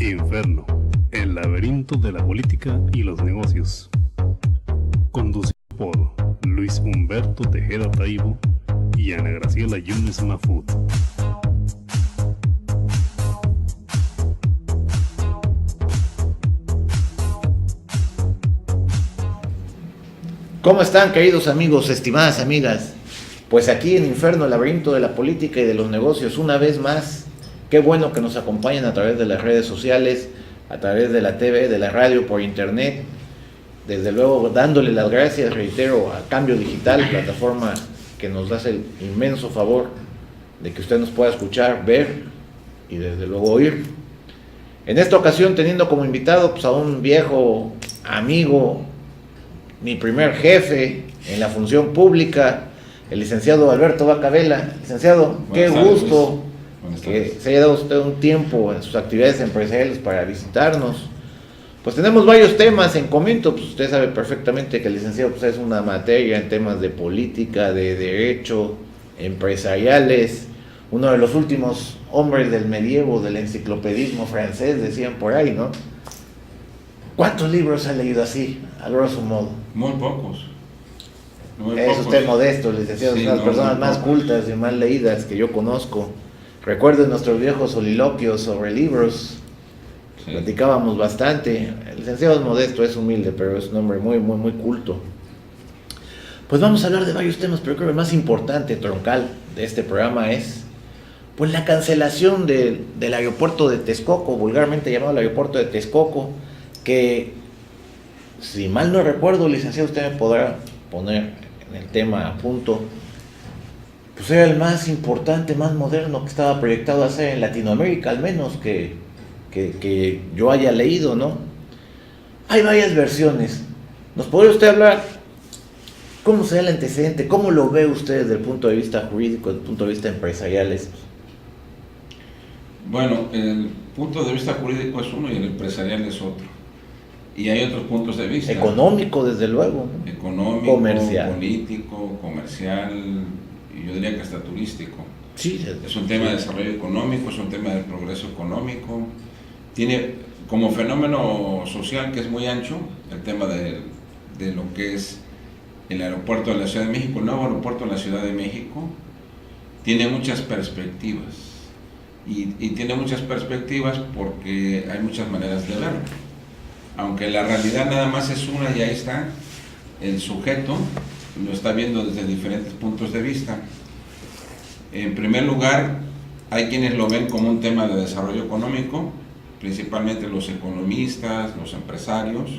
Inferno, el laberinto de la política y los negocios. Conducido por Luis Humberto Tejeda Taibo y Ana Graciela Yunes Mafud. ¿Cómo están, queridos amigos, estimadas amigas? Pues aquí en Inferno, el laberinto de la política y de los negocios, una vez más. Qué bueno que nos acompañen a través de las redes sociales, a través de la TV, de la radio, por internet. Desde luego dándole las gracias, reitero, a Cambio Digital, plataforma que nos hace el inmenso favor de que usted nos pueda escuchar, ver y desde luego oír. En esta ocasión teniendo como invitado pues, a un viejo amigo, mi primer jefe en la función pública, el licenciado Alberto Vaca Vela. Licenciado, qué gusto que se haya dado usted un tiempo en sus actividades empresariales para visitarnos. Pues tenemos varios temas en comento, pues usted sabe perfectamente que el licenciado pues, es una materia en temas de política, de derecho, empresariales, uno de los últimos hombres del medievo, del enciclopedismo francés, decían por ahí, ¿no? ¿Cuántos libros ha leído así, a grosso modo? Muy pocos. Es usted modesto, licenciado, sí, es una de las personas más cultas y más leídas que yo conozco. Recuerden nuestros viejos soliloquios sobre libros, sí. Platicábamos bastante. El licenciado es modesto, es humilde, pero es un hombre muy, muy, muy culto. Pues vamos a hablar de varios temas, pero creo que el más importante, troncal, de este programa es pues la cancelación del aeropuerto de Texcoco, vulgarmente llamado el aeropuerto de Texcoco, que, si mal no recuerdo, licenciado, usted me podrá poner en el tema a punto, pues era el más importante, más moderno que estaba proyectado a hacer en Latinoamérica, al menos que yo haya leído, ¿no? Hay varias versiones. ¿Nos podría usted hablar cómo se da el antecedente? ¿Cómo lo ve usted desde el punto de vista jurídico, desde el punto de vista empresarial? Bueno, el punto de vista jurídico es uno y el empresarial es otro. Y hay otros puntos de vista. Económico, desde luego, ¿no? Económico, comercial, político, comercial, y yo diría que hasta turístico. Sí, es un tema de desarrollo económico, es un tema de progreso económico. Tiene como fenómeno social que es muy ancho el tema de lo que es el aeropuerto de la Ciudad de México, el nuevo aeropuerto de la Ciudad de México. Tiene muchas perspectivas. Y tiene muchas perspectivas porque hay muchas maneras de verlo. Aunque la realidad nada más es una y ahí está, el sujeto lo está viendo desde diferentes puntos de vista. En primer lugar, hay quienes lo ven como un tema de desarrollo económico, principalmente los economistas, los empresarios,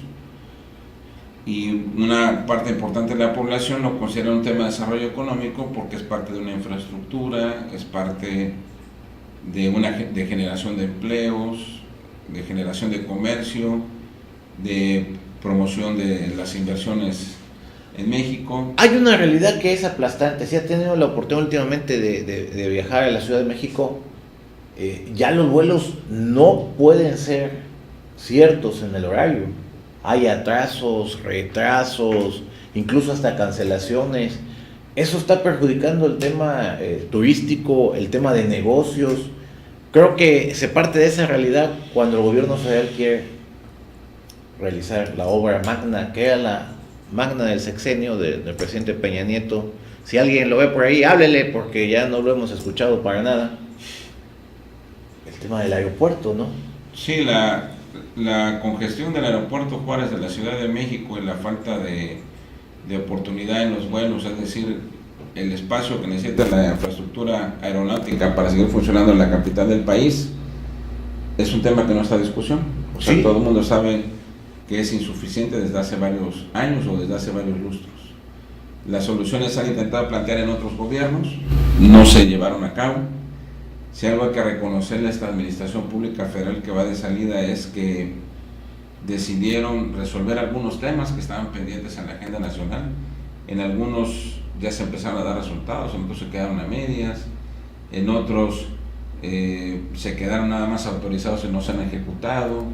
y una parte importante de la población lo considera un tema de desarrollo económico porque es parte de una infraestructura, es parte de generación de empleos, de generación de comercio, de promoción de las inversiones en México. Hay una realidad que es aplastante. Si ha tenido la oportunidad últimamente de viajar a la Ciudad de México, ya los vuelos no pueden ser ciertos en el horario. Hay atrasos, retrasos, incluso hasta cancelaciones. Eso está perjudicando el tema turístico, el tema de negocios. Creo que se parte de esa realidad cuando el gobierno federal quiere realizar la obra magna, que era la magna del sexenio del presidente Peña Nieto. Si alguien lo ve por ahí, háblele, porque ya no lo hemos escuchado para nada. El tema del aeropuerto, ¿no? Sí, la congestión del aeropuerto Juárez de la Ciudad de México y la falta de oportunidad en los vuelos, es decir, el espacio que necesita la infraestructura aeronáutica para seguir funcionando en la capital del país, es un tema que no está a discusión. O sea, sí, todo el mundo sabe que es insuficiente desde hace varios años o desde hace varios lustros. Las soluciones se han intentado plantear en otros gobiernos, no se llevaron a cabo. Si algo hay que reconocerle a esta administración pública federal que va de salida es que decidieron resolver algunos temas que estaban pendientes en la agenda nacional. En algunos ya se empezaron a dar resultados, en otros se quedaron a medias, en otros se quedaron nada más autorizados y no se han ejecutado.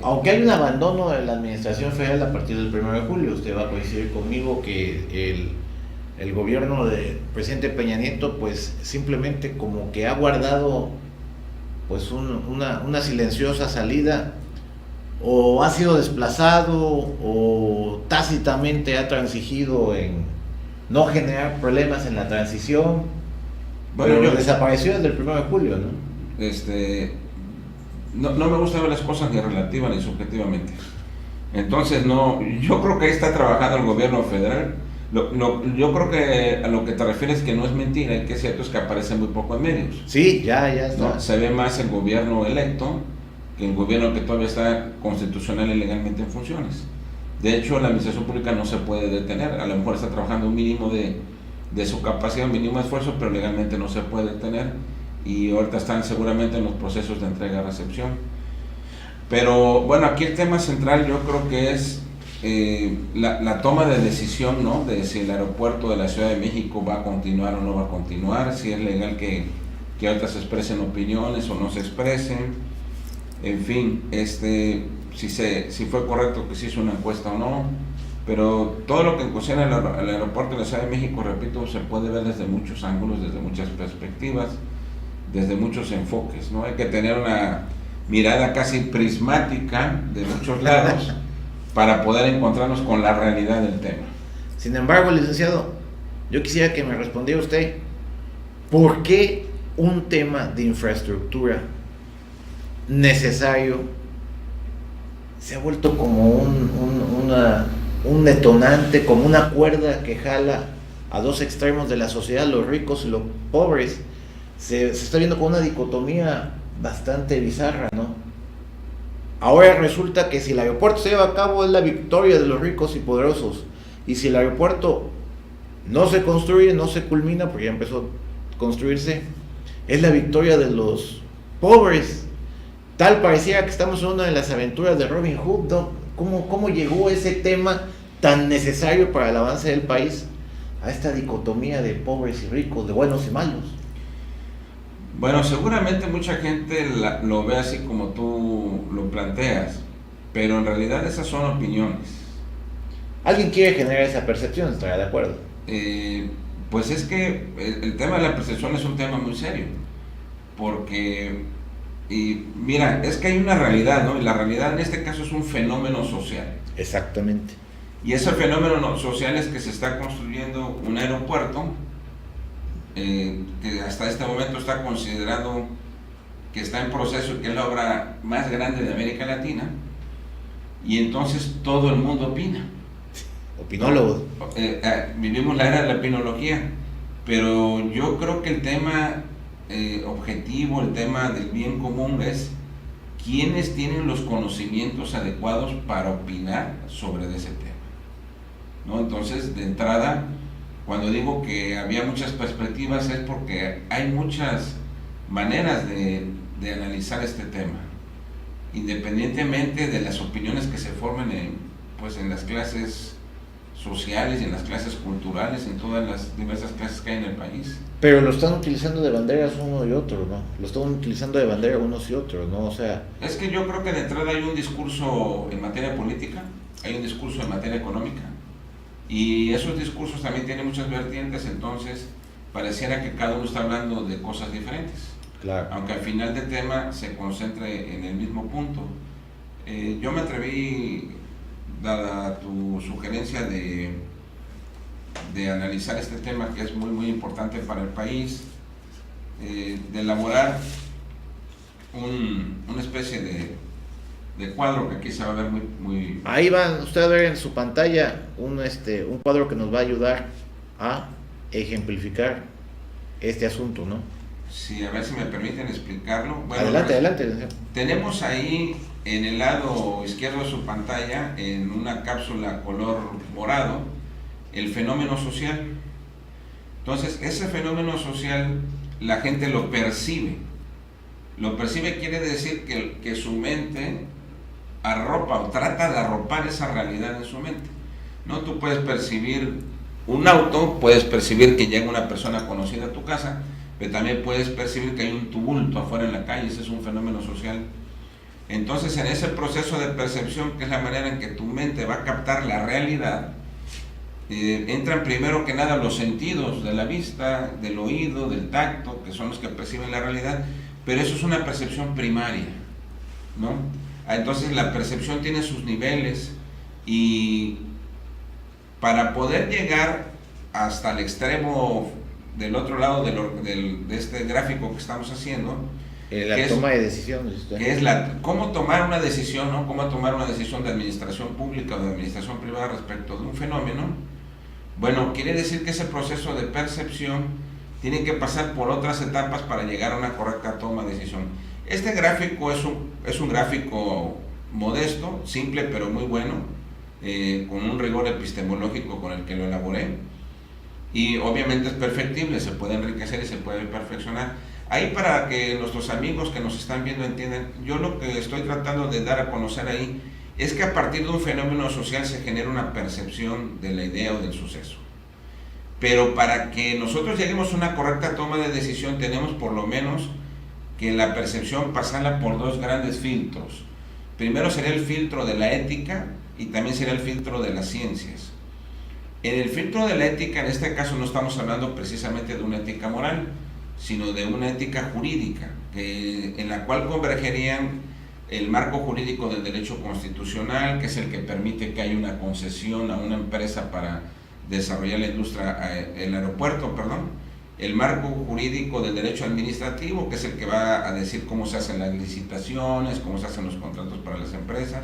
Aunque hay un abandono de la administración federal a partir del 1 de julio, usted va a coincidir conmigo que el gobierno del presidente Peña Nieto pues simplemente como que ha guardado pues una silenciosa salida, o ha sido desplazado o tácitamente ha transigido en no generar problemas en la transición. Bueno, yo desapareció desde el 1 de julio, ¿no? No me gusta ver las cosas ni relativa ni subjetivamente. Entonces, yo creo que ahí está trabajando el gobierno federal. Yo creo que a lo que te refieres que no es mentira y que es cierto es que aparece muy poco en medios. Sí, ya está. ¿No? Se ve más el gobierno electo que el gobierno que todavía está constitucional y legalmente en funciones. De hecho, la administración pública no se puede detener. A lo mejor está trabajando un mínimo de su capacidad, un mínimo esfuerzo, pero legalmente no se puede detener. Y ahorita están seguramente en los procesos de entrega-recepción. Pero bueno, aquí el tema central yo creo que es la toma de decisión, ¿no? De si el aeropuerto de la Ciudad de México va a continuar o no va a continuar, si es legal que ahorita se expresen opiniones o no se expresen, en fin, si fue correcto que se hizo una encuesta o no, pero todo lo que concerne al aeropuerto de la Ciudad de México, repito, se puede ver desde muchos ángulos, desde muchas perspectivas, desde muchos enfoques, ¿no? Hay que tener una mirada casi prismática de muchos lados para poder encontrarnos con la realidad del tema. Sin embargo, licenciado, yo quisiera que me respondiera usted, ¿por qué un tema de infraestructura necesario se ha vuelto como un detonante, como una cuerda que jala a dos extremos de la sociedad, los ricos y los pobres? Se está viendo con una dicotomía bastante bizarra, ¿no? Ahora resulta que si el aeropuerto se lleva a cabo es la victoria de los ricos y poderosos, y si el aeropuerto no se construye, no se culmina, porque ya empezó a construirse, es la victoria de los pobres. Tal pareciera que estamos en una de las aventuras de Robin Hood, ¿no? ¿Cómo llegó ese tema tan necesario para el avance del país a esta dicotomía de pobres y ricos, de buenos y malos? Bueno, seguramente mucha gente lo ve así como tú lo planteas, pero en realidad esas son opiniones. ¿Alguien quiere generar esa percepción? ¿Estará de acuerdo? Pues es que el tema de la percepción es un tema muy serio, porque, y mira, es que hay una realidad, ¿no? Y la realidad en este caso es un fenómeno social. Exactamente. Y ese fenómeno social es que se está construyendo un aeropuerto que hasta este momento está considerado que está en proceso y que es la obra más grande de América Latina, y entonces todo el mundo opina. Opinólogos. Vivimos la era de la opinología, pero yo creo que el tema objetivo, el tema del bien común es quiénes tienen los conocimientos adecuados para opinar sobre ese tema, ¿no? Entonces, de entrada, cuando digo que había muchas perspectivas es porque hay muchas maneras de analizar este tema, independientemente de las opiniones que se formen en las clases sociales y en las clases culturales, en todas las diversas clases que hay en el país. Pero lo están utilizando de banderas uno y otro, ¿no? Lo están utilizando de bandera unos y otros, ¿no? O sea... Es que yo creo que de entrada hay un discurso en materia política, hay un discurso en materia económica, y esos discursos también tienen muchas vertientes, entonces pareciera que cada uno está hablando de cosas diferentes. Claro. Aunque al final del tema se concentre en el mismo punto. Yo me atreví, dada tu sugerencia de analizar este tema que es muy muy importante para el país, de elaborar una especie de cuadro que aquí se va a ver muy... Ahí van ustedes a ver en su pantalla un cuadro que nos va a ayudar a ejemplificar este asunto, ¿no? Sí, a ver si me permiten explicarlo. Bueno, adelante. Tenemos ahí en el lado izquierdo de su pantalla, en una cápsula color morado, el fenómeno social. Entonces, ese fenómeno social la gente lo percibe. Lo percibe quiere decir que su mente arropa o trata de arropar esa realidad en su mente. ¿No? Tú puedes percibir un auto, puedes percibir que llega una persona conocida a tu casa, pero también puedes percibir que hay un tumulto afuera en la calle. Ese es un fenómeno social. Entonces, en ese proceso de percepción, que es la manera en que tu mente va a captar la realidad, entran primero que nada los sentidos de la vista, del oído, del tacto, que son los que perciben la realidad, pero eso es una percepción primaria, ¿no? Entonces la percepción tiene sus niveles, y para poder llegar hasta el extremo del otro lado de este gráfico que estamos haciendo, la toma de decisiones, que es cómo tomar una decisión, ¿no? Cómo tomar una decisión de administración pública o de administración privada respecto de un fenómeno. Bueno, quiere decir que ese proceso de percepción tiene que pasar por otras etapas para llegar a una correcta toma de decisión. Este gráfico es un gráfico modesto, simple pero muy bueno, con un rigor epistemológico con el que lo elaboré, y obviamente es perfectible, se puede enriquecer y se puede perfeccionar. Ahí, para que nuestros amigos que nos están viendo entiendan, yo lo que estoy tratando de dar a conocer ahí es que a partir de un fenómeno social se genera una percepción de la idea o del suceso. Pero para que nosotros lleguemos a una correcta toma de decisión, tenemos por lo menos que la percepción pasarla por dos grandes filtros. Primero sería el filtro de la ética, y también sería el filtro de las ciencias. En el filtro de la ética, en este caso, no estamos hablando precisamente de una ética moral, sino de una ética jurídica, en la cual convergerían el marco jurídico del derecho constitucional, que es el que permite que haya una concesión a una empresa para desarrollar la industria, el aeropuerto, el marco jurídico del derecho administrativo, que es el que va a decir cómo se hacen las licitaciones, cómo se hacen los contratos para las empresas,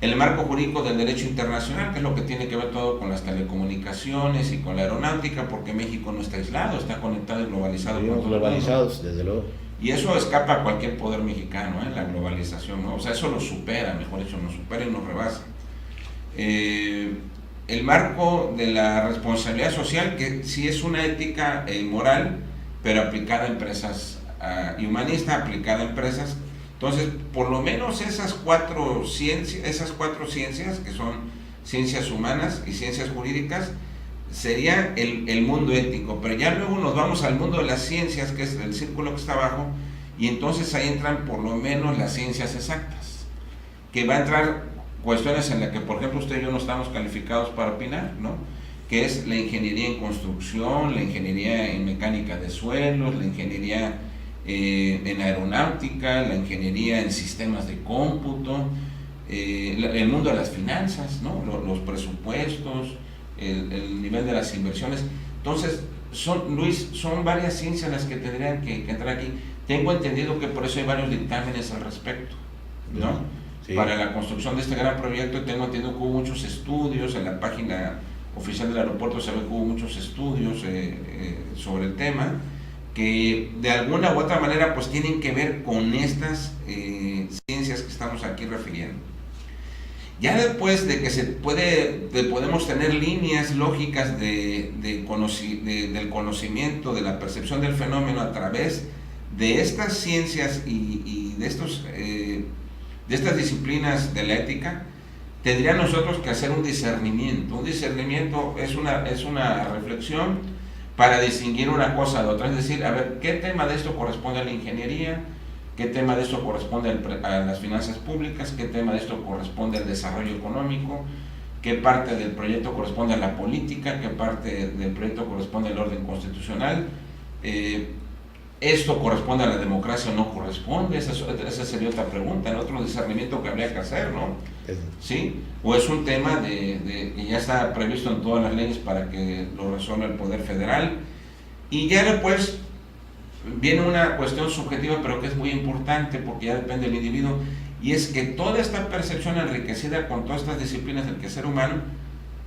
el marco jurídico del derecho internacional, que es lo que tiene que ver todo con las telecomunicaciones y con la aeronáutica, porque México no está aislado, está conectado y globalizado. Globalizados, desde luego. Y eso escapa a cualquier poder mexicano, la globalización, ¿no? O sea, eso lo supera, mejor dicho, nos supera y nos rebasa. El marco de la responsabilidad social, que sí es una ética moral, pero aplicada a empresas, y humanista aplicada a empresas. Entonces, por lo menos esas cuatro ciencias, que son ciencias humanas y ciencias jurídicas, sería el mundo ético. Pero ya luego nos vamos al mundo de las ciencias, que es el círculo que está abajo, y entonces ahí entran por lo menos las ciencias exactas, que va a entrar cuestiones en las que, por ejemplo, usted y yo no estamos calificados para opinar, ¿no? Que es la ingeniería en construcción, la ingeniería en mecánica de suelos, la ingeniería en aeronáutica, la ingeniería en sistemas de cómputo, el mundo de las finanzas, ¿no? Los presupuestos, el nivel de las inversiones. Entonces, son varias ciencias las que tendrían que entrar aquí. Tengo entendido que por eso hay varios dictámenes al respecto, ¿no? Sí. Para la construcción de este gran proyecto, tengo entendido que hubo muchos estudios. En la página oficial del aeropuerto se ve que hubo muchos estudios sobre el tema, que de alguna u otra manera pues tienen que ver con estas ciencias que estamos aquí refiriendo. Ya después de que podemos tener líneas lógicas del conocimiento, de la percepción del fenómeno a través de estas ciencias y de estas disciplinas de la ética, tendría nosotros que hacer un discernimiento. Un discernimiento es una reflexión para distinguir una cosa de otra, es decir, a ver, ¿qué tema de esto corresponde a la ingeniería? ¿Qué tema de esto corresponde a las finanzas públicas? ¿Qué tema de esto corresponde al desarrollo económico? ¿Qué parte del proyecto corresponde a la política? ¿Qué parte del proyecto corresponde al orden constitucional? ¿Esto corresponde a la democracia o no corresponde? Esa sería otra pregunta, otro discernimiento que habría que hacer, ¿no? ¿Sí? ¿O es un tema que ya está previsto en todas las leyes para que lo resuelva el Poder Federal? Y ya después viene una cuestión subjetiva, pero que es muy importante porque ya depende del individuo, y es que toda esta percepción enriquecida con todas estas disciplinas del quehacer humano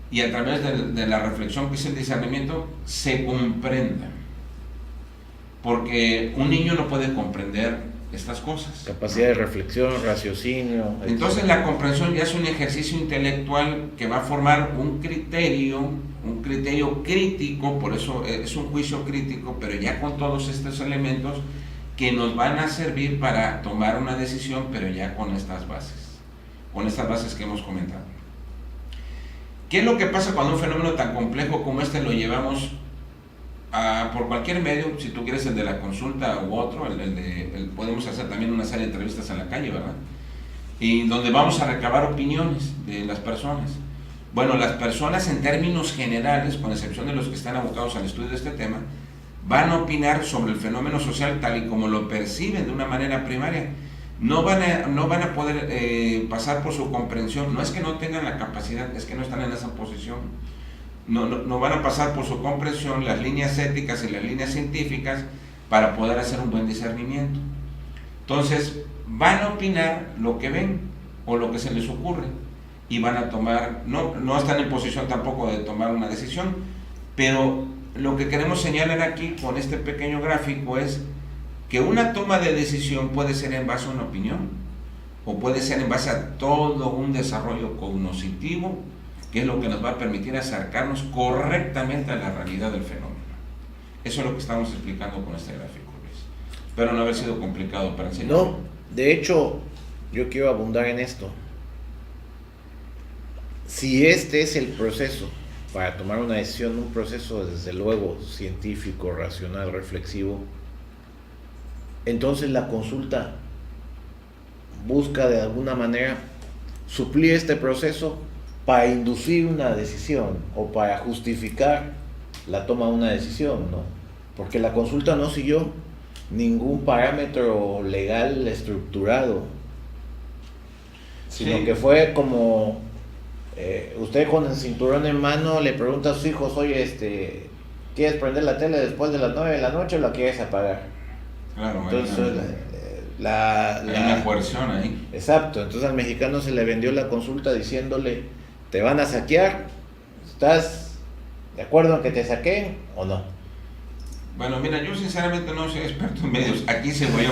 y a través de la reflexión que es el discernimiento, se comprenda. Porque un niño no puede comprender estas cosas. Capacidad de reflexión, raciocinio. Entonces la comprensión ya es un ejercicio intelectual que va a formar un criterio crítico, por eso es un juicio crítico, pero ya con todos estos elementos que nos van a servir para tomar una decisión, pero ya con estas bases que hemos comentado. ¿Qué es lo que pasa cuando un fenómeno tan complejo como este lo llevamos por cualquier medio? Si tú quieres el de la consulta u otro, podemos hacer también una serie de entrevistas en la calle, ¿verdad? Y donde vamos a recabar opiniones de las personas. Bueno, las personas en términos generales, con excepción de los que están abocados al estudio de este tema, van a opinar sobre el fenómeno social tal y como lo perciben de una manera primaria. No van a poder pasar por su comprensión. No es que no tengan la capacidad, es que no están en esa posición. No van a pasar por su comprensión las líneas éticas y las líneas científicas para poder hacer un buen discernimiento. Entonces, van a opinar lo que ven o lo que se les ocurre y van a tomar, no están en posición tampoco de tomar una decisión, pero lo que queremos señalar aquí con este pequeño gráfico es que una toma de decisión puede ser en base a una opinión o puede ser en base a todo un desarrollo cognitivo, que es lo que nos va a permitir acercarnos correctamente a la realidad del fenómeno. Eso es lo que estamos explicando con este gráfico, Luis. Espero no haber sido complicado para enseñar. No, de hecho, yo quiero abundar en esto. Si este es el proceso para tomar una decisión, un proceso desde luego científico, racional, reflexivo, entonces la consulta busca de alguna manera suplir este proceso para inducir una decisión o para justificar la toma de una decisión, ¿no? Porque la consulta no siguió ningún parámetro legal estructurado, sino que fue como usted con el cinturón en mano le pregunta a sus hijos: oye, ¿quieres prender la tele después de las 9 de la noche o la quieres apagar? Claro, entonces hay una coerción ahí. Exacto, entonces al mexicano se le vendió la consulta diciéndole: te van a saquear, ¿estás de acuerdo en que te saquen o no? Bueno, mira, yo sinceramente no soy experto en medios, aquí sí voy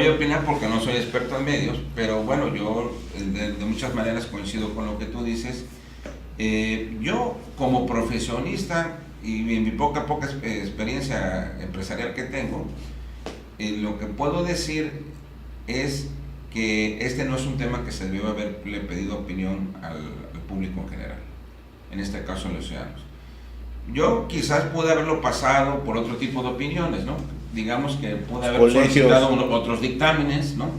a opinar, porque no soy experto en medios, pero bueno, yo de muchas maneras coincido con lo que tú dices. Yo como profesionista y en mi poca experiencia empresarial que tengo, lo que puedo decir es que este no es un tema que se debió haberle pedido opinión al público en general, en este caso a los ciudadanos. Yo quizás pude haberlo pasado por otro tipo de opiniones, ¿no? Digamos que pude haber solicitado otros dictámenes, ¿no?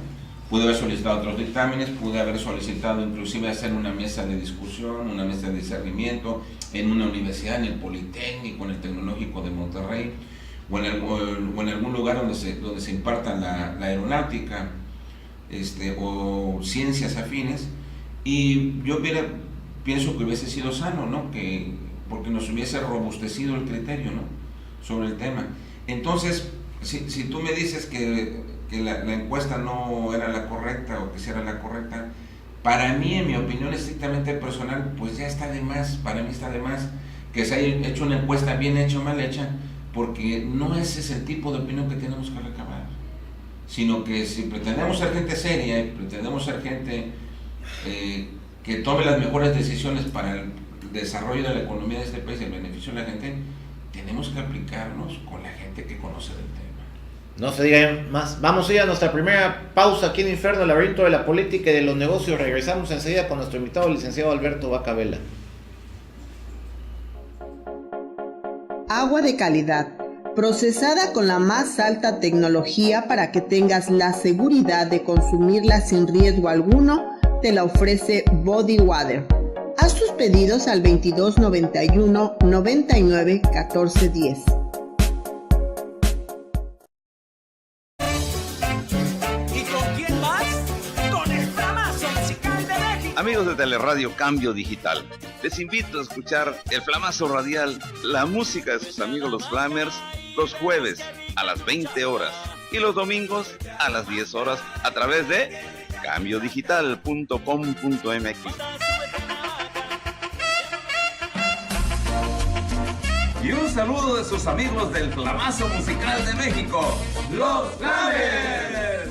Pude haber solicitado otros dictámenes, pude haber solicitado inclusive hacer una mesa de discusión, una mesa de discernimiento en una universidad, en el Politécnico, en el Tecnológico de Monterrey, o en algún lugar donde se imparta la aeronáutica, o ciencias afines, y yo pienso que hubiese sido sano, ¿no? Porque nos hubiese robustecido el criterio, ¿no? Sobre el tema. Entonces, si tú me dices que la encuesta no era la correcta o que sí era la correcta, para mí, en mi opinión estrictamente personal, pues ya está de más, para mí está de más que se haya hecho una encuesta bien hecha o mal hecha, porque no ese es el tipo de opinión que tenemos que recabar, sino que si pretendemos ser gente seria y pretendemos ser gente que tome las mejores decisiones para el desarrollo de la economía de este país y el beneficio de la gente, tenemos que aplicarnos con la gente que conoce del tema. No se digan más. Vamos a ir a nuestra primera pausa aquí en Inferno, el laberinto de la política y de los negocios. Regresamos enseguida con nuestro invitado, el licenciado Alberto Vaca Vela. Agua de calidad, procesada con la más alta tecnología para que tengas la seguridad de consumirla sin riesgo alguno, te la ofrece Body Water. Haz tus pedidos al 22 91 99 14 10. Amigos de Teleradio Cambio Digital, les invito a escuchar el Flamazo Radial, la música de sus amigos los Flamers, los jueves a las 20 horas y los domingos a las 10 horas a través de cambiodigital.com.mx. Y un saludo de sus amigos del Flamazo Musical de México, los Flamers.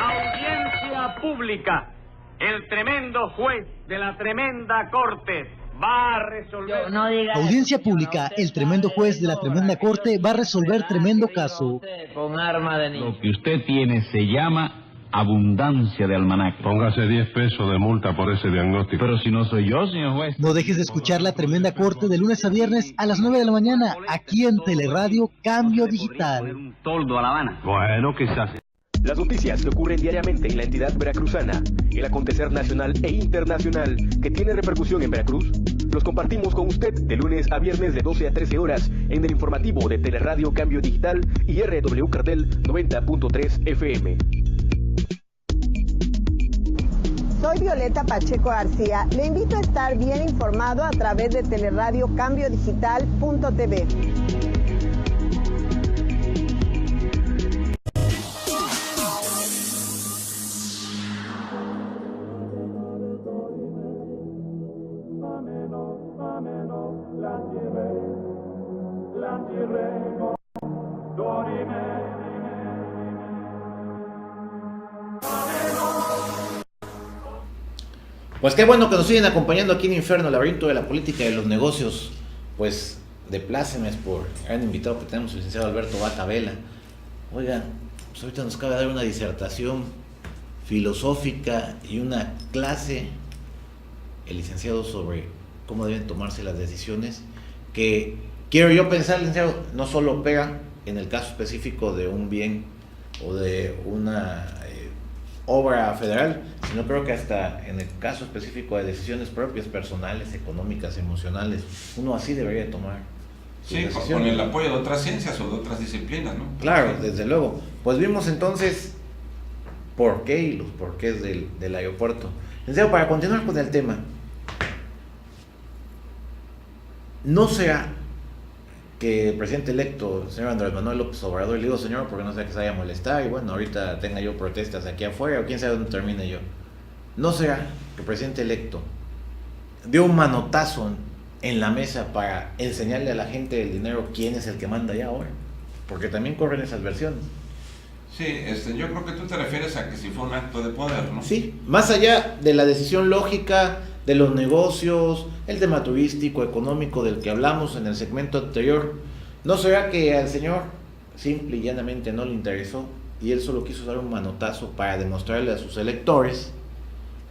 Audiencia pública. El tremendo juez de la tremenda corte va a resolver... Audiencia pública. El tremendo juez de la tremenda corte va a resolver tremendo caso. Con arma de niño. Lo que usted tiene se llama abundancia de almanaque. Póngase 10 pesos de multa por ese diagnóstico. Pero si no soy yo, señor juez. No dejes de escuchar la tremenda corte de lunes a viernes a las 9 de la mañana, aquí en Teleradio Cambio Digital. Un toldo a La Habana. Bueno, quizás. Las noticias que ocurren diariamente en la entidad veracruzana, el acontecer nacional e internacional que tiene repercusión en Veracruz, los compartimos con usted de lunes a viernes de 12 a 13 horas en el informativo de Teleradio Cambio Digital y RW Cartel 90.3 FM. Soy Violeta Pacheco García. Le invito a estar bien informado a través de Teleradio Cambio Digital.tv. Pues qué bueno que nos siguen acompañando aquí en Inferno, laberinto de la política y de los negocios. Pues de plácemes por el gran invitado que tenemos, el licenciado Alberto Bata Vela. Oigan, pues ahorita nos acaba de dar una disertación filosófica y una clase el licenciado sobre cómo deben tomarse las decisiones, que quiero yo pensar, licenciado, no solo pega en el caso específico de un bien o de una obra federal, sino creo que hasta en el caso específico de decisiones propias, personales, económicas, emocionales, uno así debería tomar sus decisiones. Con el apoyo de otras ciencias o de otras disciplinas, ¿no? Claro, desde luego. Pues vimos entonces por qué y los porqués del aeropuerto. Licenciado, para continuar con el tema, ¿no será que el presidente electo, el señor Andrés Manuel López Obrador, le digo señor porque no sé que se vaya a molestar y bueno, ahorita tenga yo protestas aquí afuera o quién sabe dónde termine yo? ¿No será que el presidente electo dio un manotazo en la mesa para enseñarle a la gente del dinero quién es el que manda ya ahora? Porque también corren esas versiones. Sí, yo creo que tú te refieres a que si fue un acto de poder, ¿no? Sí, más allá de la decisión lógica de los negocios, el tema turístico, económico del que hablamos en el segmento anterior, ¿no será que al señor simple y llanamente no le interesó y él solo quiso dar un manotazo para demostrarle a sus electores,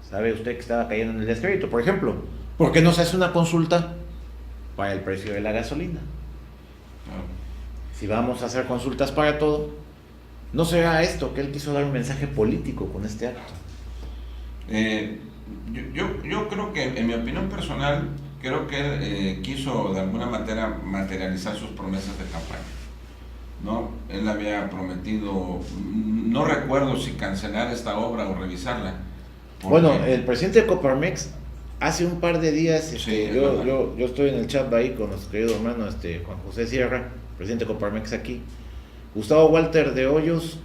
sabe usted que estaba cayendo en el descrédito? Por ejemplo, ¿por qué no se hace una consulta para el precio de la gasolina? Claro. Si vamos a hacer consultas para todo, ¿no será esto que él quiso dar un mensaje político con este acto? Yo creo que, en mi opinión personal, creo que él quiso de alguna manera materializar sus promesas de campaña, ¿no? Él había prometido, no recuerdo si cancelar esta obra o revisarla. Bueno, el presidente de Coparmex hace un par de días, Sí, yo estoy en el chat ahí con nuestro querido hermano Juan José Sierra, presidente de Coparmex aquí. Gustavo Walter de Hoyos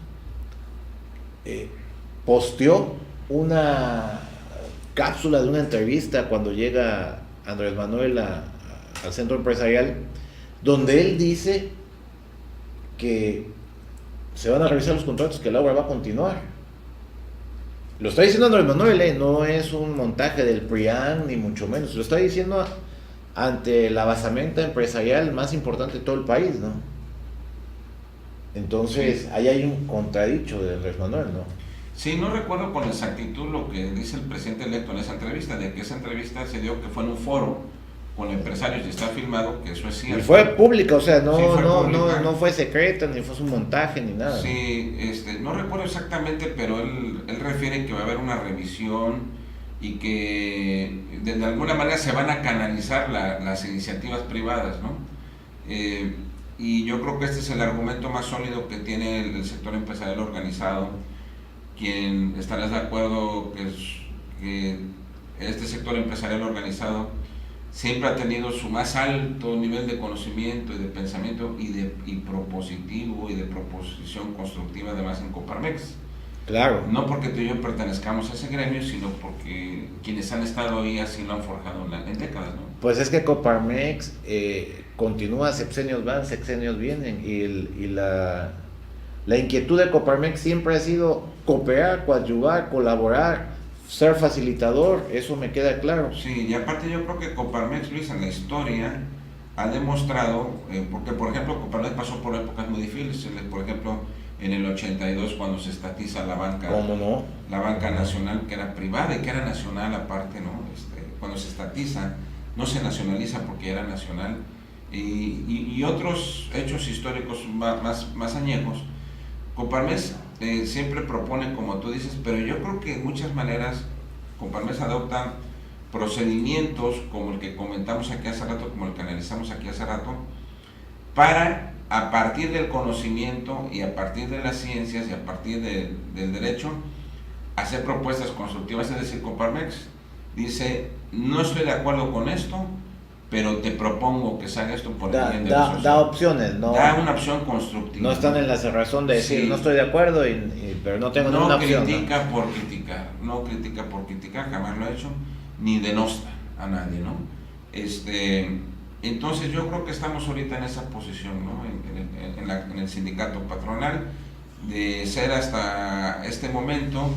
posteó una cápsula de una entrevista cuando llega Andrés Manuel al centro empresarial, donde él dice que se van a revisar los contratos, que la obra va a continuar. Lo está diciendo Andrés Manuel, no es un montaje del PRIAN ni mucho menos, lo está diciendo ante la basamenta empresarial más importante de todo el país, ¿no? Entonces ahí hay un contradicho de Andrés Manuel, ¿no? Sí, no recuerdo con exactitud lo que dice el presidente electo en esa entrevista, de que esa entrevista se dio que fue en un foro con empresarios y está filmado, que eso es cierto. Y fue pública, o sea, no, Sí, no fue secreta, ni fue un montaje, ni nada. Sí, no recuerdo exactamente, pero él refiere que va a haber una revisión y que de alguna manera se van a canalizar las iniciativas privadas, ¿no? Y yo creo que este es el argumento más sólido que tiene el sector empresarial organizado quien estarás de acuerdo que este sector empresarial organizado siempre ha tenido su más alto nivel de conocimiento y de pensamiento y propositivo y de proposición constructiva, además en Coparmex. Claro. No porque tú y yo pertenezcamos a ese gremio, sino porque quienes han estado ahí así lo han forjado en décadas, ¿no? Pues es que Coparmex continúa, sexenios van, sexenios vienen, y la inquietud de Coparmex siempre ha sido cooperar, coadyuvar, colaborar, ser facilitador, eso me queda claro. Sí, y aparte yo creo que Coparmex, Luis, en la historia ha demostrado, porque por ejemplo Coparmex pasó por épocas muy difíciles, por ejemplo en el 82 cuando se estatiza la banca, ¿cómo no? La banca nacional, que era privada y que era nacional aparte, ¿no? Cuando se estatiza, no se nacionaliza porque era nacional, y otros hechos históricos más añejos. Coparmex siempre propone, como tú dices, pero yo creo que en muchas maneras Coparmex adopta procedimientos como el que comentamos aquí hace rato, como el que analizamos aquí hace rato, para, a partir del conocimiento y a partir de las ciencias y a partir del derecho, hacer propuestas constructivas. Es decir, Coparmex dice, no estoy de acuerdo con esto, pero te propongo que se haga esto por el bien de la sociedad. Da opciones, ¿no? Da una opción constructiva. No están en la cerrazón de decir, sí, no estoy de acuerdo, pero no tengo ninguna opción. No critica por criticar, jamás lo ha hecho, ni denosta a nadie, ¿no? Entonces yo creo que estamos ahorita en esa posición, ¿no? En el sindicato patronal, de ser hasta este momento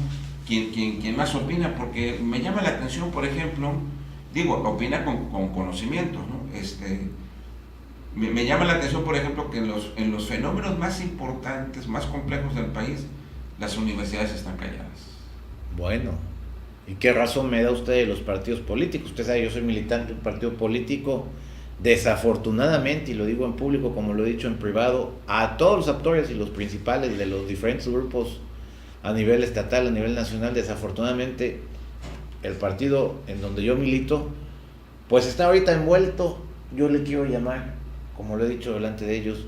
quien más opina, porque me llama la atención, por ejemplo, opina con conocimientos, ¿no? Me llama la atención, por ejemplo, que en los fenómenos más importantes, más complejos del país, las universidades están calladas. Bueno, ¿y qué razón me da usted de los partidos políticos? Usted sabe, yo soy militante de un partido político. Desafortunadamente, y lo digo en público como lo he dicho en privado, a todos los actores y los principales de los diferentes grupos a nivel estatal, a nivel nacional, desafortunadamente el partido en donde yo milito, pues está ahorita envuelto, yo le quiero llamar, como lo he dicho delante de ellos,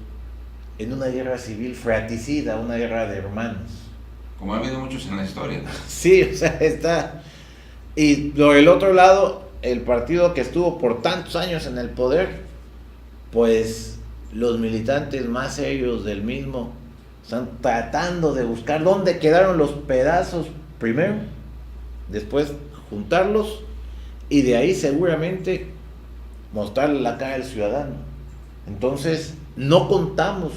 en una guerra civil fratricida, una guerra de hermanos. Como ha habido muchos en la historia. Sí, o sea, está. Y por el otro lado, el partido que estuvo por tantos años en el poder, pues los militantes más serios del mismo están tratando de buscar dónde quedaron los pedazos primero, después juntarlos y de ahí seguramente mostrarle la cara al ciudadano. Entonces no contamos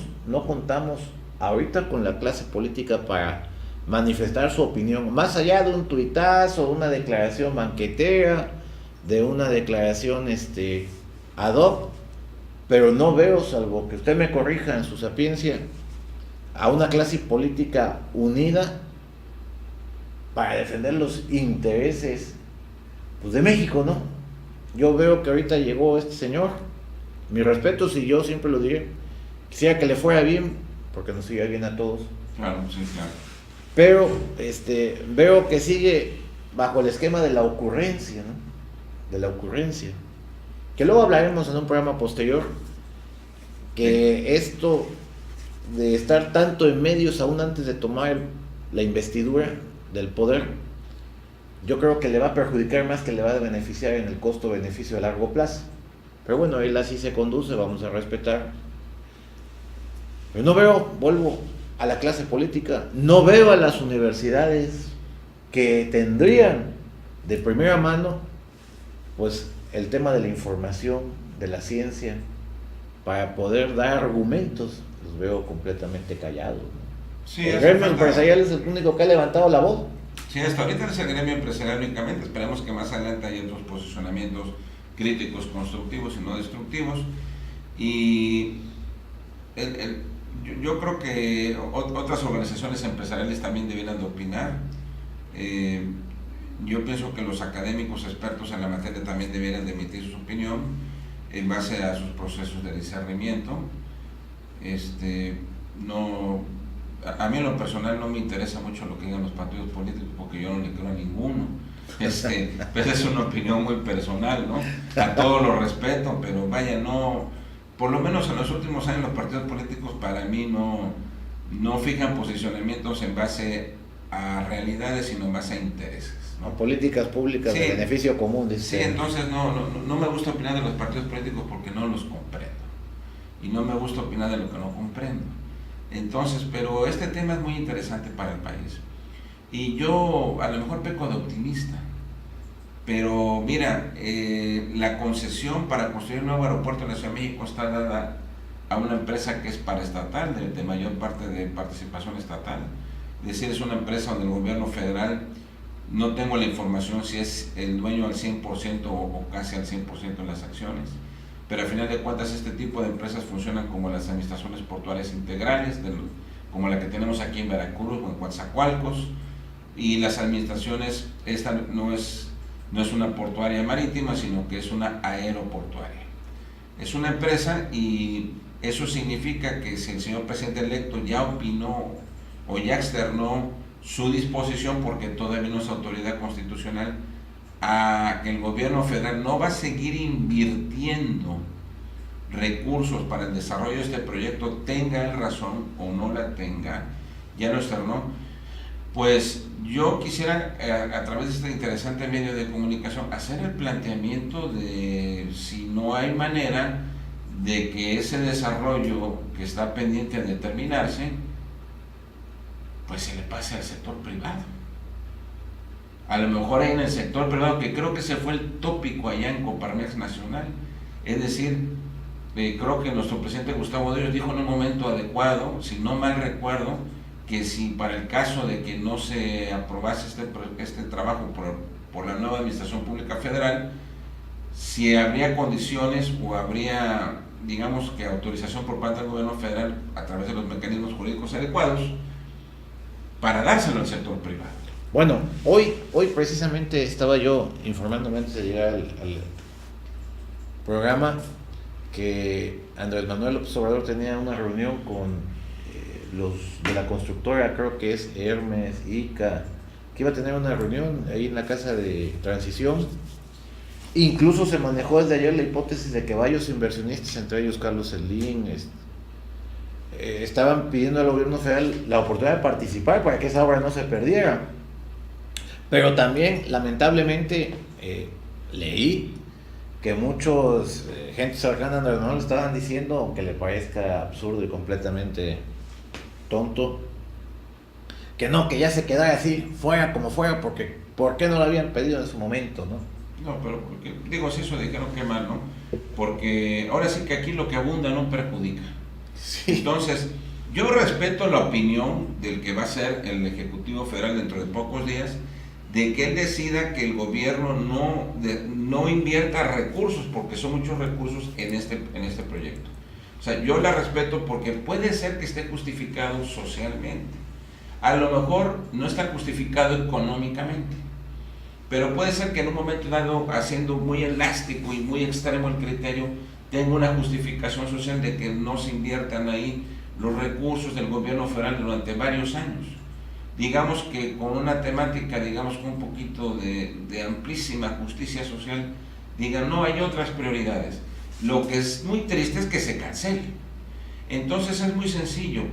ahorita con la clase política para manifestar su opinión, más allá de un tuitazo, una declaración banquetera, de una declaración ad hoc, pero no veo, salvo que usted me corrija en su sapiencia, a una clase política unida para defender los intereses, pues, de México, ¿no? Yo veo que ahorita llegó este señor, mis respetos, y yo siempre lo diré, quisiera que le fuera bien, porque nos sigue bien a todos. Claro, sí, claro. Pero veo que sigue bajo el esquema de la ocurrencia, ¿no? De la ocurrencia. Que luego hablaremos en un programa posterior, que esto de estar tanto en medios aún antes de tomar la investidura del poder, yo creo que le va a perjudicar más que le va a beneficiar en el costo-beneficio a largo plazo. Pero bueno, él así se conduce, vamos a respetar. Pero no veo, vuelvo a la clase política, no veo a las universidades que tendrían de primera mano pues el tema de la información, de la ciencia, para poder dar argumentos. Los veo completamente callados, ¿no? Sí, el gremio empresarial es el único que ha levantado la voz. Sí, hasta ahorita es el gremio empresarial únicamente. Esperemos que más adelante haya otros posicionamientos críticos, constructivos y no destructivos. Y yo creo que otras organizaciones empresariales también debieran de opinar. Yo pienso que los académicos expertos en la materia también debieran de emitir su opinión en base a sus procesos de discernimiento. A mí en lo personal no me interesa mucho lo que digan los partidos políticos, porque yo no le creo a ninguno. Pues es una opinión muy personal, ¿no? A todos los respeto, pero vaya, no, por lo menos en los últimos años los partidos políticos para mí no fijan posicionamientos en base a realidades, sino más a intereses, ¿no? A políticas públicas de beneficio común, dice. Sí, entonces no me gusta opinar de los partidos políticos porque no los comprendo. Y no me gusta opinar de lo que no comprendo. Entonces, pero este tema es muy interesante para el país. Y yo a lo mejor peco de optimista. Pero mira, la concesión para construir un nuevo aeropuerto en la Ciudad de México está dada a una empresa que es paraestatal, de mayor parte de participación estatal. Es decir, es una empresa donde el gobierno federal, no tengo la información si es el dueño al 100% o casi al 100% de las acciones, pero al final de cuentas este tipo de empresas funcionan como las administraciones portuarias integrales, como la que tenemos aquí en Veracruz o en Coatzacoalcos, y las administraciones, esta no es una portuaria marítima, sino que es una aeroportuaria. Es una empresa y eso significa que si el señor presidente electo ya opinó o ya externó su disposición, porque todavía no es autoridad constitucional, a que el gobierno federal no va a seguir invirtiendo recursos para el desarrollo de este proyecto, tenga razón o no la tenga, ya lo externó, pues yo quisiera a través de este interesante medio de comunicación hacer el planteamiento de si no hay manera de que ese desarrollo que está pendiente de determinarse pues se le pase al sector privado. A lo mejor hay en el sector privado, que creo que ese fue el tópico allá en Coparmex Nacional, es decir, creo que nuestro presidente Gustavo Díaz dijo en un momento adecuado, si no mal recuerdo, que si para el caso de que no se aprobase este trabajo por la nueva Administración Pública Federal, si habría condiciones o habría, digamos que autorización por parte del gobierno federal a través de los mecanismos jurídicos adecuados para dárselo al sector privado. Bueno, hoy precisamente estaba yo informándome antes de llegar al programa que Andrés Manuel López Obrador tenía una reunión con los de la constructora, creo que es Hermes, ICA, que iba a tener una reunión ahí en la casa de Transición. Incluso se manejó desde ayer la hipótesis de que varios inversionistas, entre ellos Carlos Slim, estaban pidiendo al gobierno federal la oportunidad de participar para que esa obra no se perdiera. Pero también, lamentablemente, leí que muchos gente cercana a Andrés Manuel estaban diciendo, aunque le parezca absurdo y completamente tonto, que no, que ya se quedara así, fuera como fuera, porque ¿por qué no lo habían pedido en su momento, no? No, pero porque, digo, si eso dijeron que mal, ¿no? Porque ahora sí que aquí lo que abunda no perjudica. Sí. Entonces, yo respeto la opinión del que va a ser el Ejecutivo Federal dentro de pocos días, de que él decida que el gobierno no invierta recursos, porque son muchos recursos en este proyecto. O sea, yo la respeto porque puede ser que esté justificado socialmente. A lo mejor no está justificado económicamente, pero puede ser que en un momento dado, haciendo muy elástico y muy extremo el criterio, tenga una justificación social de que no se inviertan ahí los recursos del gobierno federal durante varios años. Digamos que con una temática, digamos con un poquito de amplísima justicia social, digan, no, hay otras prioridades. Lo que es muy triste es que se cancele. Entonces es muy sencillo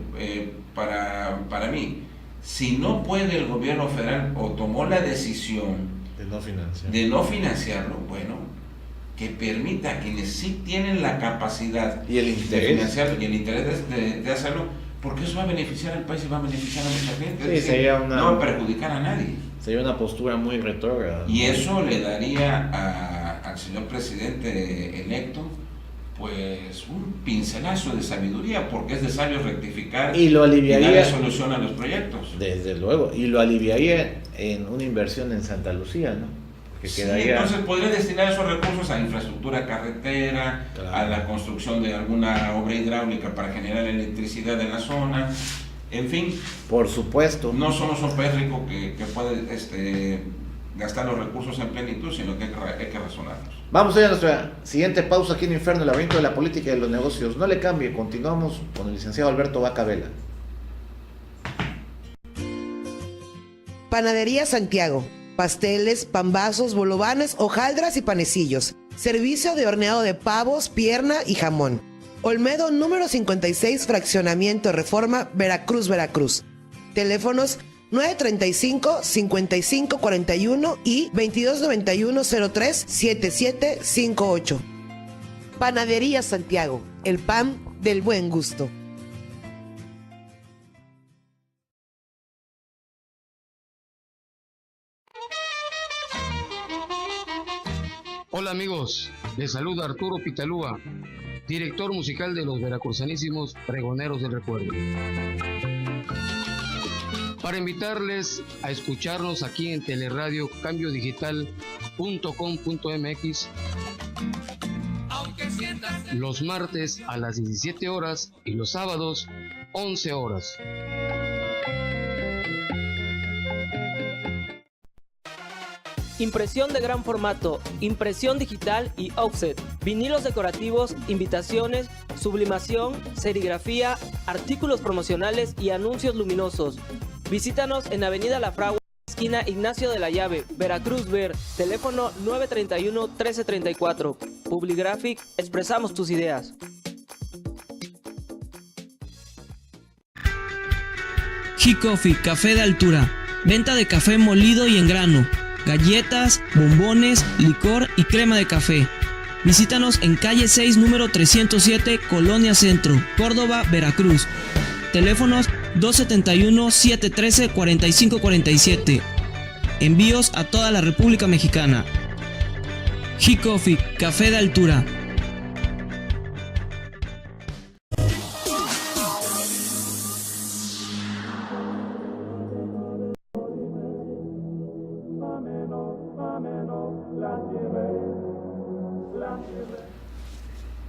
para mí. Si no puede el gobierno federal o tomó la decisión de no financiarlo, bueno, que permita a quienes sí tienen la capacidad y el interés de financiarlo y el interés de hacerlo, porque eso va a beneficiar al país y va a beneficiar a mucha gente. Sí, es decir, no va a perjudicar a nadie. Sería una postura muy retrógrada. Y eso le daría al señor presidente electo pues un pincelazo de sabiduría, porque es de sabio rectificar y lo aliviaría, y darle solución a los proyectos. Desde luego, y lo aliviaría en una inversión en Santa Lucía, ¿no? Que sí, quedaría... entonces podría destinar esos recursos a infraestructura carretera, claro, a la construcción de alguna obra hidráulica para generar electricidad en la zona, en fin. Por supuesto. No somos un país rico que puede gastar los recursos en plenitud, sino que hay que razonarlos. Vamos a ir a nuestra siguiente pausa aquí en Inferno, el laberinto de la política y de los negocios. No le cambie, continuamos con el licenciado Alberto Vaca Vela. Panadería Santiago. Pasteles, pambazos, bolovanes, hojaldras y panecillos. Servicio de horneado de pavos, pierna y jamón. Olmedo número 56, Fraccionamiento Reforma, Veracruz, Veracruz. Teléfonos 935-5541 y 2291-03-7758. Panadería Santiago, el pan del buen gusto. Hola amigos, les saluda Arturo Pitalúa, director musical de los veracruzanísimos Pregoneros del Recuerdo, para invitarles a escucharnos aquí en Teleradio cambiodigital.com.mx los martes a las 17 horas y los sábados 11 horas. Impresión de gran formato, impresión digital y offset, vinilos decorativos, invitaciones, sublimación, serigrafía, artículos promocionales y anuncios luminosos. Visítanos en Avenida La Fragua, esquina Ignacio de la Llave, Veracruz Ver, teléfono 931-1334. Publigraphic, expresamos tus ideas. G-Coffee, café de altura, venta de café molido y en grano, galletas, bombones, licor y crema de café. Visítanos en calle 6, número 307, Colonia Centro, Córdoba, Veracruz. Teléfonos 271-713-4547. Envíos a toda la República Mexicana. G-Coffee, café de altura.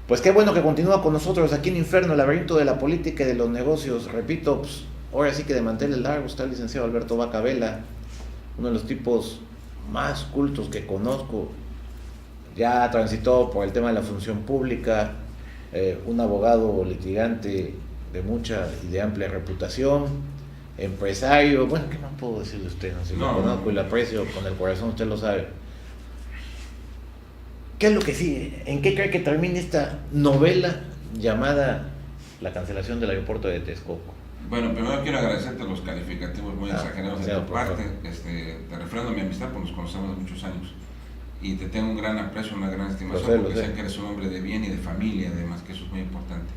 Pues qué bueno que continúa con nosotros aquí en Inferno, el laberinto de la política y de los negocios. Repito, pues, ahora sí que de manteles largos está el licenciado Alberto Vaca Vela, uno de los tipos más cultos que conozco. Ya transitó por el tema de la función pública, un abogado litigante de mucha y de amplia reputación, empresario. Bueno, ¿qué más puedo decirle a usted? No, si lo conozco y lo aprecio con el corazón, usted lo sabe. ¿Qué es lo que sigue? ¿En qué cree que termine esta novela llamada La cancelación del aeropuerto de Texcoco? Bueno, primero quiero agradecerte los calificativos muy exagerados de tu parte. Te refrendo mi amistad porque nos conocemos de muchos años y te tengo un gran aprecio, una gran estimación porque sé que eres un hombre de bien y de familia, además, que eso es muy importante.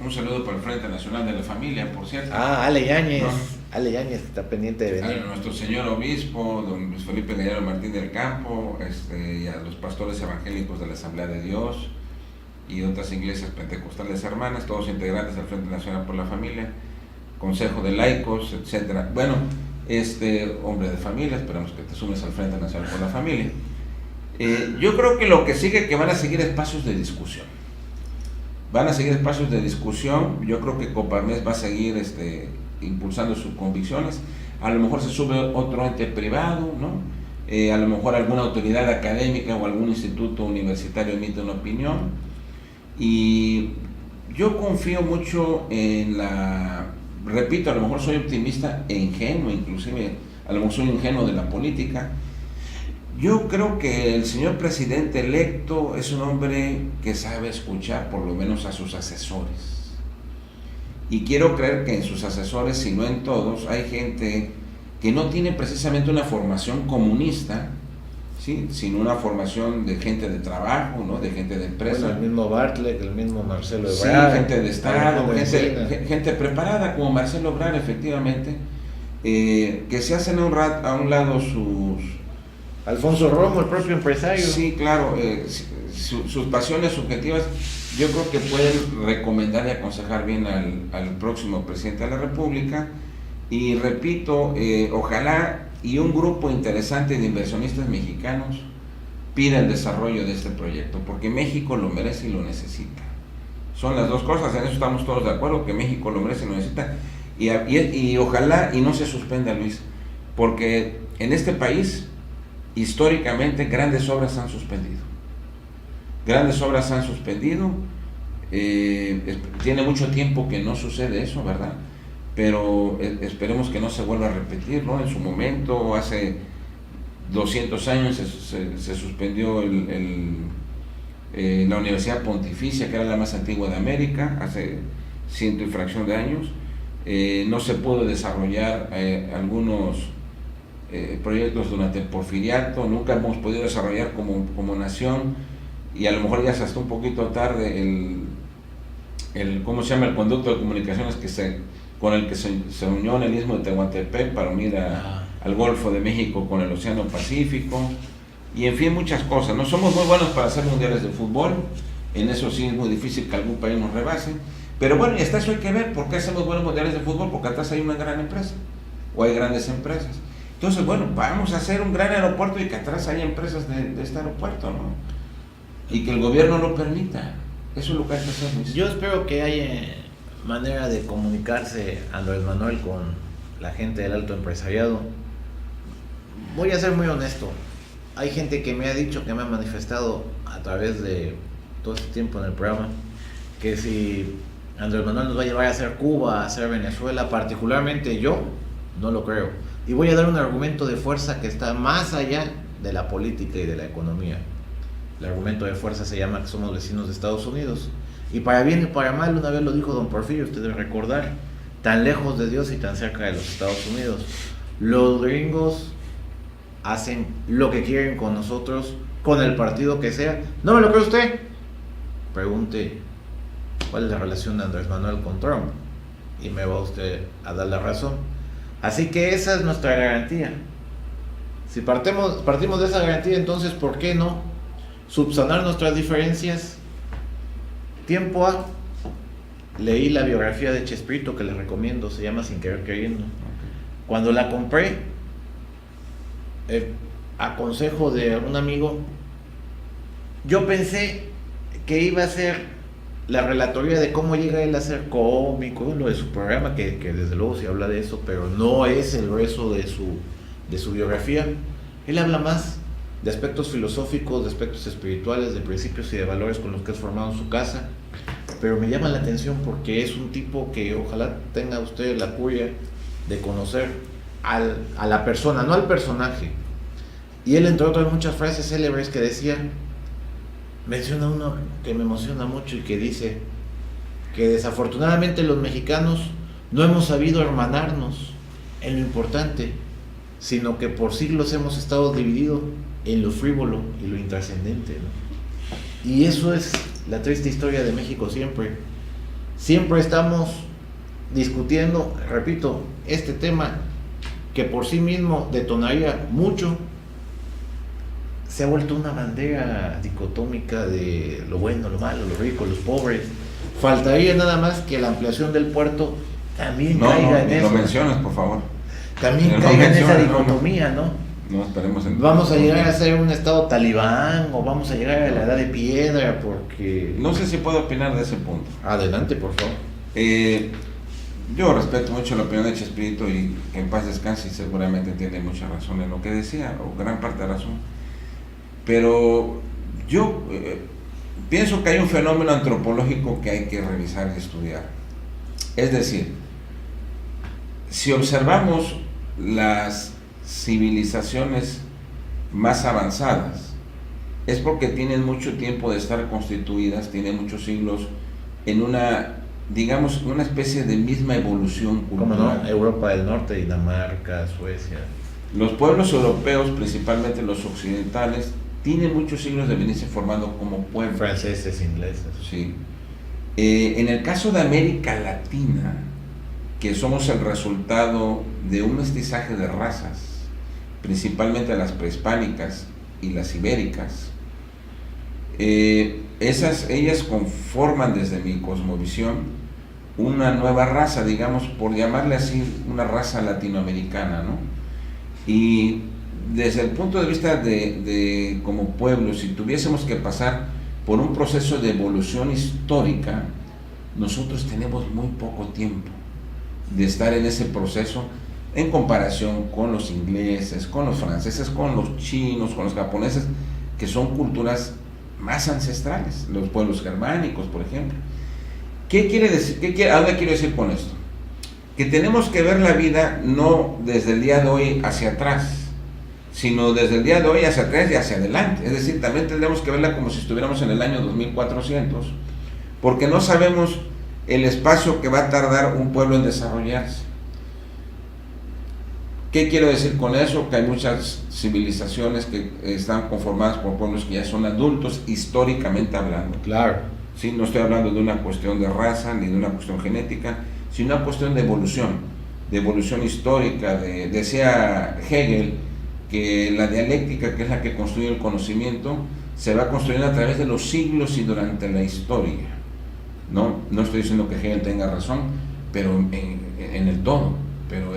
Un saludo para el Frente Nacional de la Familia, por cierto. Ale Yáñez, ¿no? Ale Yáñez está pendiente de venir. A nuestro señor obispo, don Luis Felipe Gallero Martín del Campo, y a los pastores evangélicos de la Asamblea de Dios y otras iglesias pentecostales hermanas, todos integrantes del Frente Nacional por la Familia, Consejo de Laicos, etcétera. Bueno, hombre de familia, esperamos que te sumes al Frente Nacional por la Familia. Yo creo que lo que sigue, que van a seguir espacios de discusión. Van a seguir espacios de discusión. Yo creo que Coparmex va a seguir impulsando sus convicciones. A lo mejor se sube otro ente privado, ¿no? A lo mejor alguna autoridad académica o algún instituto universitario emite una opinión. Y yo confío mucho en repito, a lo mejor soy optimista e ingenuo, inclusive a lo mejor soy ingenuo de la política. Yo creo que el señor presidente electo es un hombre que sabe escuchar por lo menos a sus asesores. Y quiero creer que en sus asesores, si no en todos, hay gente que no tiene precisamente una formación comunista, ¿sí?, sino una formación de gente de trabajo, ¿no?, de gente de empresa. Bueno, el mismo Bartlett, el mismo Marcelo Ebrard. Sí, gente de Estado, gente preparada como Marcelo Ebrard, efectivamente, que se hacen a un lado sus... Alfonso Romo, el propio empresario. Sí, claro, sus pasiones subjetivas, yo creo que pueden recomendar y aconsejar bien al próximo presidente de la República. Y repito, ojalá y un grupo interesante de inversionistas mexicanos pida el desarrollo de este proyecto, porque México lo merece y lo necesita. Son las dos cosas, en eso estamos todos de acuerdo, que México lo merece y lo necesita. Y ojalá y no se suspenda, Luis, porque en este país históricamente grandes obras se han suspendido. Grandes obras se han suspendido. Tiene mucho tiempo que no sucede eso, ¿verdad? Pero esperemos que no se vuelva a repetir, ¿no? En su momento, hace 200 años, se suspendió la Universidad Pontificia, que era la más antigua de América, hace 100 y fracción de años. no se pudo desarrollar algunos proyectos durante el porfiriato, nunca hemos podido desarrollar como nación, y a lo mejor ya se hasta un poquito tarde el ¿cómo se llama? El conducto de comunicaciones con el que se unió en el istmo de Tehuantepec para unir al Golfo de México con el Océano Pacífico, y en fin, muchas cosas. No somos muy buenos para hacer mundiales de fútbol, en eso sí es muy difícil que algún país nos rebase, pero bueno, y hasta eso hay que ver. ¿Por qué hacemos buenos mundiales de fútbol? Porque atrás hay una gran empresa, o hay grandes empresas. Entonces, bueno, vamos a hacer un gran aeropuerto y que atrás haya empresas de este aeropuerto, ¿no? Y que el gobierno lo permita. Eso es lo que hay que hacer, Luis. Yo espero que haya manera de comunicarse Andrés Manuel con la gente del alto empresariado. Voy a ser muy honesto. Hay gente que me ha dicho, que me ha manifestado a través de todo este tiempo en el programa, que si Andrés Manuel nos va a llevar a hacer Cuba, a hacer Venezuela, particularmente yo no lo creo. Y voy a dar un argumento de fuerza que está más allá de la política y de la economía. El argumento de fuerza se llama que somos vecinos de Estados Unidos. Y para bien y para mal, una vez lo dijo don Porfirio, usted debe recordar, tan lejos de Dios y tan cerca de los Estados Unidos. Los gringos hacen lo que quieren con nosotros, con el partido que sea. ¿No me lo cree usted? Pregunte cuál es la relación de Andrés Manuel con Trump y me va usted a dar la razón. Así que esa es nuestra garantía. Si partimos de esa garantía, entonces ¿por qué no subsanar nuestras diferencias? Tiempo A, leí la biografía de Chespirito, que les recomiendo, se llama Sin Querer Queriendo. Cuando la compré, a consejo de un amigo, yo pensé que iba a ser la relatoría de cómo llega él a ser cómico, lo de su programa, que desde luego se habla de eso, pero no es el grueso de su biografía. Él habla más de aspectos filosóficos, de aspectos espirituales, de principios y de valores con los que es formado en su casa, pero me llama la atención porque es un tipo que ojalá tenga usted la curia de conocer a la persona, no al personaje. Y él, entre otras muchas frases célebres que decía, menciona uno que me emociona mucho y que dice que desafortunadamente los mexicanos no hemos sabido hermanarnos en lo importante, sino que por siglos hemos estado divididos en lo frívolo y lo intrascendente, ¿no? Y eso es la triste historia de México siempre. Siempre estamos discutiendo, repito, este tema que por sí mismo detonaría mucho. Se ha vuelto una bandera dicotómica de lo bueno, lo malo, los ricos, los pobres. Faltaría nada más que la ampliación del puerto también caiga en eso. No lo menciones, por favor. También caiga en esa dicotomía, ¿no? No esperemos en... Vamos a llegar a ser un estado talibán o vamos a llegar a la edad de piedra porque... No sé si puedo opinar de ese punto. Adelante, por favor. Yo respeto mucho la opinión de Chespirito y que en paz descanse, y seguramente tiene mucha razón en lo que decía, o gran parte de razón. Pero yo pienso que hay un fenómeno antropológico que hay que revisar y estudiar. Es decir, si observamos las civilizaciones más avanzadas, es porque tienen mucho tiempo de estar constituidas, tienen muchos siglos en una, digamos, una especie de misma evolución cultural. ¿Cómo no? Europa del Norte, Dinamarca, Suecia. Los pueblos europeos, principalmente los occidentales, tienen muchos siglos de venirse formando como pueblos. Franceses, ingleses. Sí. En el caso de América Latina, que somos el resultado de un mestizaje de razas, principalmente las prehispánicas y las ibéricas, ellas conforman, desde mi cosmovisión, una nueva raza, digamos, por llamarle así, una raza latinoamericana, ¿no? Y desde el punto de vista de como pueblo, si tuviésemos que pasar por un proceso de evolución histórica, nosotros tenemos muy poco tiempo de estar en ese proceso en comparación con los ingleses, con los franceses, con los chinos, con los japoneses, que son culturas más ancestrales, los pueblos germánicos, por ejemplo. ¿Qué quiere decir? ¿A dónde quiero decir con esto? Que tenemos que ver la vida no desde el día de hoy hacia atrás, sino desde el día de hoy hacia atrás y hacia adelante. Es decir, también tendremos que verla como si estuviéramos en el año 2400, porque no sabemos el espacio que va a tardar un pueblo en desarrollarse. ¿Qué quiero decir con eso? Que hay muchas civilizaciones que están conformadas por pueblos que ya son adultos, históricamente hablando. Claro. Sí, no estoy hablando de una cuestión de raza ni de una cuestión genética, sino una cuestión de evolución histórica. Decía Hegel que la dialéctica, que es la que construye el conocimiento, se va construyendo a través de los siglos y durante la historia. No estoy diciendo que Hegel tenga razón, pero en el todo. Pero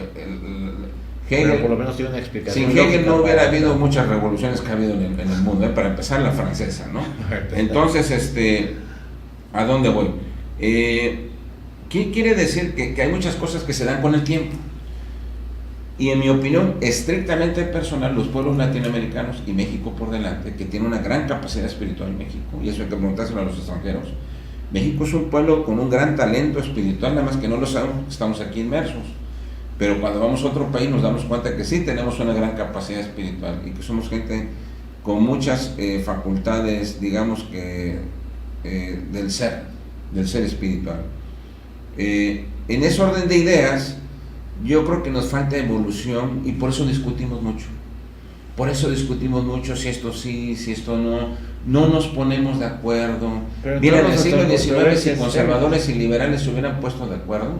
Hegel, pero por lo menos tiene una explicación. Sin Hegel no hubiera habido muchas revoluciones que ha habido en el mundo, para empezar la francesa, ¿no? Entonces, ¿a dónde voy? ¿Qué quiere decir? Que hay muchas cosas que se dan con el tiempo. Y en mi opinión, estrictamente personal, los pueblos latinoamericanos y México por delante, que tiene una gran capacidad espiritual en México, y eso hay que preguntárselo a los extranjeros. México es un pueblo con un gran talento espiritual, nada más que no lo sabemos, estamos aquí inmersos. Pero cuando vamos a otro país nos damos cuenta que sí tenemos una gran capacidad espiritual y que somos gente con muchas facultades, digamos que del ser espiritual. En ese orden de ideas, yo creo que nos falta evolución y por eso discutimos mucho. Si esto sí, si esto no. No nos ponemos de acuerdo. Mira, en el siglo XIX, si conservadores y liberales se hubieran puesto de acuerdo,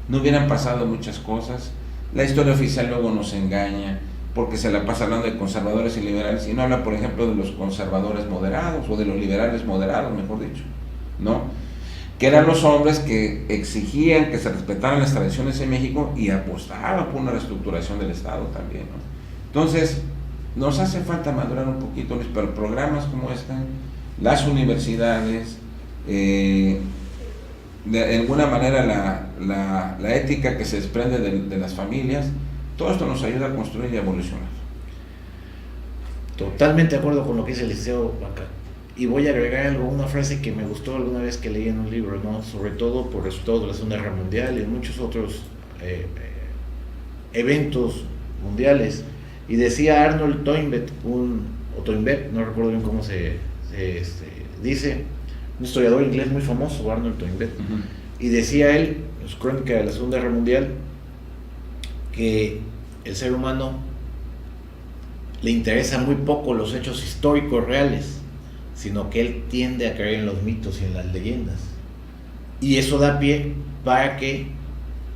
no hubieran pasado muchas cosas. La historia oficial luego nos engaña, porque se la pasa hablando de conservadores y liberales, y no habla, por ejemplo, de los conservadores moderados, o de los liberales moderados, mejor dicho, ¿no? Que eran los hombres que exigían que se respetaran las tradiciones en México y apostaban por una reestructuración del Estado también, ¿no? Entonces, nos hace falta madurar un poquito, Luis, pero programas como este, las universidades, de alguna manera la ética que se desprende de las familias, todo esto nos ayuda a construir y a evolucionar. Totalmente de acuerdo con lo que dice el Liceo acá. Y voy a agregar una frase que me gustó alguna vez que leí en un libro, ¿no? Sobre todo por resultados de la Segunda Guerra Mundial y en muchos otros eventos mundiales. Y decía Arnold Toynbee, Toynbee, no recuerdo bien cómo se dice, un historiador inglés muy famoso, Arnold Toynbee, y decía él, en su crónica de la Segunda Guerra Mundial, que el ser humano le interesan muy poco los hechos históricos reales, sino que él tiende a creer en los mitos y en las leyendas. Y eso da pie para que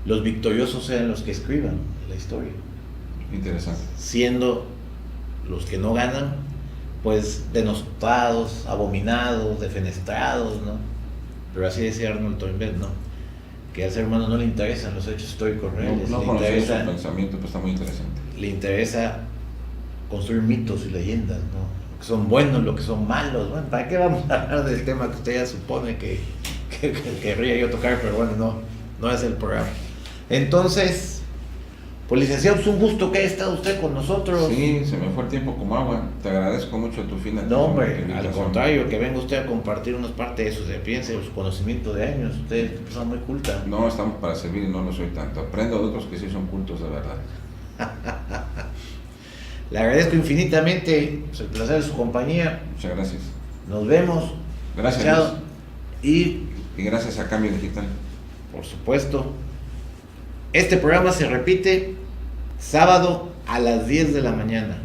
los victoriosos sean los que escriban la historia. Interesante. Siendo los que no ganan, pues denostados, abominados, defenestrados, ¿no? Pero así decía Arnold Toynbee, ¿no? Que al ser humano no le interesan los hechos históricos reales. No conocer su pensamiento, pues está muy interesante. Le interesa construir mitos y leyendas, ¿no? Lo que son buenos, lo que son malos. Bueno, ¿para qué vamos a hablar del tema que usted ya supone que querría yo tocar? Pero bueno, no es el programa. Entonces, pues licenciado, es un gusto que haya estado usted con nosotros. Sí, se me fue el tiempo como agua. Te agradezco mucho tu fina. No, hombre, al contrario, que venga usted a compartir unas partes de su experiencia, de su conocimiento de años. Usted es una persona muy culta. No, estamos para servir y no lo soy tanto. Aprendo de otros que sí son cultos de verdad. Le agradezco infinitamente el placer de su compañía. Muchas gracias. Nos vemos. Gracias. Chao. Y gracias a Cambio Digital. Por supuesto. Este programa se repite sábado a las 10 de la mañana.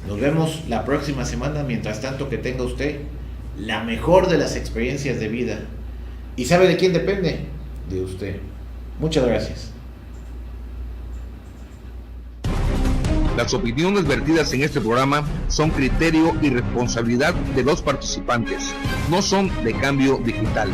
Nos vemos la próxima semana. Mientras tanto, que tenga usted la mejor de las experiencias de vida. ¿Y sabe de quién depende? De usted. Muchas gracias. Las opiniones vertidas en este programa son criterio y responsabilidad de los participantes. No son de Cambio Digital.